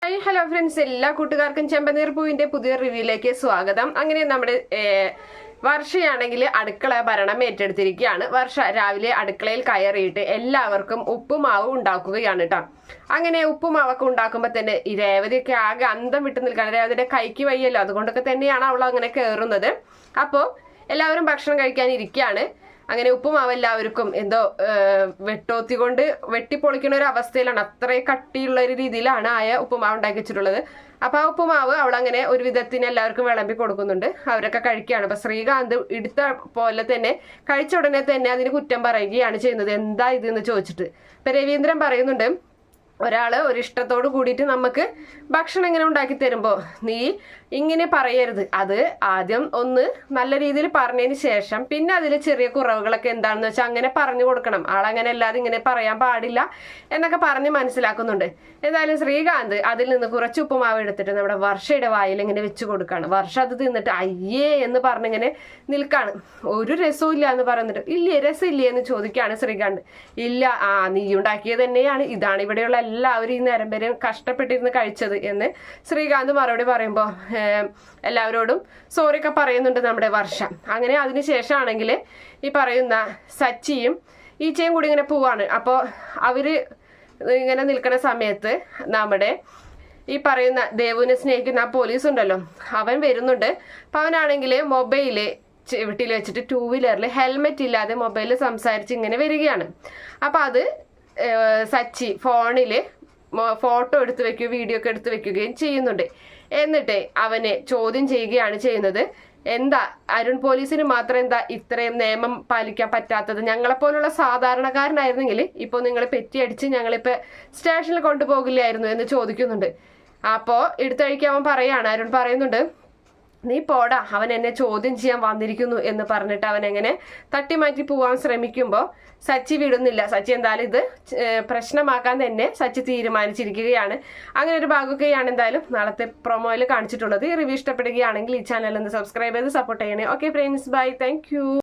Hi hello friends, എല്ലാ കൂട്ടുകാർക്കും ചെമ്പനീർ പൂവിന്റെ പുതിയ റിവ്യൂയിലേക്ക് സ്വാഗതം. അങ്ങനെ നമ്മുടെ വർഷയാണെങ്കിൽ അടുക്കള ഭരണം ഏറ്റെടുത്തിരിക്കുകയാണ്. വർഷ രാവിലെ അടുക്കളയിൽ കയറിയിട്ട് എല്ലാവർക്കും ഉപ്പുമാവ് ഉണ്ടാക്കുകയാണ് കേട്ടോ. അങ്ങനെ ഉപ്പുമാവൊക്കെ ഉണ്ടാക്കുമ്പോൾ തന്നെ ഈ രേവതിയൊക്കെ ആകെ അന്തം വിട്ടു നിൽക്കുകയാണ്. രേവതിയുടെ കൈക്ക് വയ്യല്ലോ, അതുകൊണ്ടൊക്കെ തന്നെയാണ് അവൾ അങ്ങനെ കയറുന്നത്. അപ്പോൾ എല്ലാവരും ഭക്ഷണം കഴിക്കാൻ ഇരിക്കുകയാണ്. അങ്ങനെ ഉപ്പുമാവ് എല്ലാവർക്കും എന്തോ വെട്ടോത്തി കൊണ്ട് വെട്ടിപ്പൊളിക്കുന്ന ഒരു അവസ്ഥയിലാണ്. അത്രയും കട്ടിയുള്ള ഒരു രീതിയിലാണ് ഉപ്പുമാവ് ഉണ്ടാക്കി വെച്ചിട്ടുള്ളത്. അപ്പൊ ആ ഉപ്പുമാവ് അവളങ്ങനെ ഒരു വിധത്തിന് എല്ലാവർക്കും വിളമ്പി കൊടുക്കുന്നുണ്ട്. അവരൊക്കെ കഴിക്കുകയാണ്. അപ്പൊ ശ്രീകാന്ത് എടുത്ത പോലെ തന്നെ കഴിച്ച ഉടനെ തന്നെ അതിന് കുറ്റം പറയുകയാണ് ചെയ്യുന്നത്. എന്താ ഇതെന്ന് ചോദിച്ചിട്ട്. ഇപ്പൊ രവീന്ദ്രൻ പറയുന്നുണ്ട്, ഒരാള് ഒരു ഇഷ്ടത്തോട് കൂടിയിട്ട് നമുക്ക് ഭക്ഷണം ഇങ്ങനെ ഉണ്ടാക്കി തരുമ്പോൾ നീ ഇങ്ങനെ പറയരുത്. അത് ആദ്യം ഒന്ന് നല്ല രീതിയിൽ പറഞ്ഞതിന് ശേഷം പിന്നെ അതിൽ ചെറിയ കുറവുകളൊക്കെ എന്താണെന്ന് വെച്ചാൽ അങ്ങനെ പറഞ്ഞു കൊടുക്കണം. ആളങ്ങനെ അല്ലാതെ ഇങ്ങനെ പറയാൻ പാടില്ല എന്നൊക്കെ പറഞ്ഞ് മനസ്സിലാക്കുന്നുണ്ട്. എന്തായാലും ശ്രീകാന്ത് അതിൽ നിന്ന് കുറച്ച് ഉപ്പുമാവ് എടുത്തിട്ട് നമ്മുടെ വർഷയുടെ വായിൽ ഇങ്ങനെ വെച്ച് കൊടുക്കുകയാണ്. വർഷ അത് തിന്നിട്ട് അയ്യേ എന്ന് പറഞ്ഞിങ്ങനെ നിൽക്കാണ്. ഒരു രസവും ഇല്ല എന്ന് പറയുന്നുണ്ട്. ഇല്ലേ, രസമില്ലേ എന്ന് ചോദിക്കുകയാണ് ശ്രീകാന്ത്. ഇല്ല, നീ ഉണ്ടാക്കിയത് തന്നെയാണ്, ഇതാണ് ഇവിടെയുള്ള എല്ലാവരും ഈ നേരം വരെ കഷ്ടപ്പെട്ടിരുന്ന് കഴിച്ചത് എന്ന് ശ്രീകാന്ത് മറുപടി പറയുമ്പോൾ എല്ലാവരോടും സോറിയൊക്കെ പറയുന്നുണ്ട് നമ്മുടെ വർഷം. അങ്ങനെ അതിനുശേഷമാണെങ്കിൽ ഈ പറയുന്ന സച്ചിയും ഈച്ചയും കൂടി ഇങ്ങനെ പോവാണ്. അപ്പോൾ അവര് ഇങ്ങനെ നിൽക്കുന്ന സമയത്ത് നമ്മുടെ ഈ പറയുന്ന ദേവുവിനെ സ്നേഹിക്കുന്ന ആ പോലീസ് ഉണ്ടല്ലോ, അവൻ വരുന്നുണ്ട്. അപ്പം അവനാണെങ്കിൽ മൊബൈല് വീട്ടിൽ വെച്ചിട്ട് 2 വീലറിൽ ഹെൽമെറ്റ് ഇല്ലാതെ മൊബൈലിൽ സംസാരിച്ച് ഇങ്ങനെ വരികയാണ്. അപ്പം അത് സച്ചി ഫോണിൽ ഫോട്ടോ എടുത്ത് വെക്കുകയും വീഡിയോ ഒക്കെ എടുത്ത് വെക്കുകയും ചെയ്യുന്നുണ്ട്. എന്നിട്ട് അവനെ ചോദ്യം ചെയ്യുകയാണ് ചെയ്യുന്നത്. എന്താ അരുൺ പോലീസിന് മാത്രം എന്താ ഇത്രയും നിയമം പാലിക്കാൻ പറ്റാത്തത്? ഞങ്ങളെപ്പോലുള്ള സാധാരണക്കാരനായിരുന്നെങ്കിൽ ഇപ്പോൾ നിങ്ങൾ പെറ്റിയടിച്ച് ഞങ്ങളിപ്പോൾ സ്റ്റേഷനിൽ കൊണ്ടുപോകില്ലായിരുന്നു എന്ന് ചോദിക്കുന്നുണ്ട്. അപ്പോൾ എടുത്തഴിക്ക് അവൻ പറയാണ്, അരുൺ പറയുന്നുണ്ട്, നീ പോടാ, അവൻ എന്നെ ചോദ്യം ചെയ്യാൻ വന്നിരിക്കുന്നു എന്ന് പറഞ്ഞിട്ട് അവൻ എങ്ങനെ തട്ടിമാറ്റി പോവാൻ ശ്രമിക്കുമ്പോൾ സച്ചി വിടുന്നില്ല. സച്ചി എന്തായാലും ഇത് പ്രശ്നമാക്കാൻ തന്നെ സച്ചി തീരുമാനിച്ചിരിക്കുകയാണ്. അങ്ങനെ ഒരു ഭാഗമൊക്കെയാണ് എന്തായാലും നാളത്തെ പ്രൊമോയിൽ കാണിച്ചിട്ടുള്ളത്. ഈ റിവ്യൂ ഇഷ്ടപ്പെടുകയാണെങ്കിൽ ഈ ചാനൽ ഒന്ന് സബ്സ്ക്രൈബ് ചെയ്ത് സപ്പോർട്ട് ചെയ്യണേ. Okay friends, bye, thank U.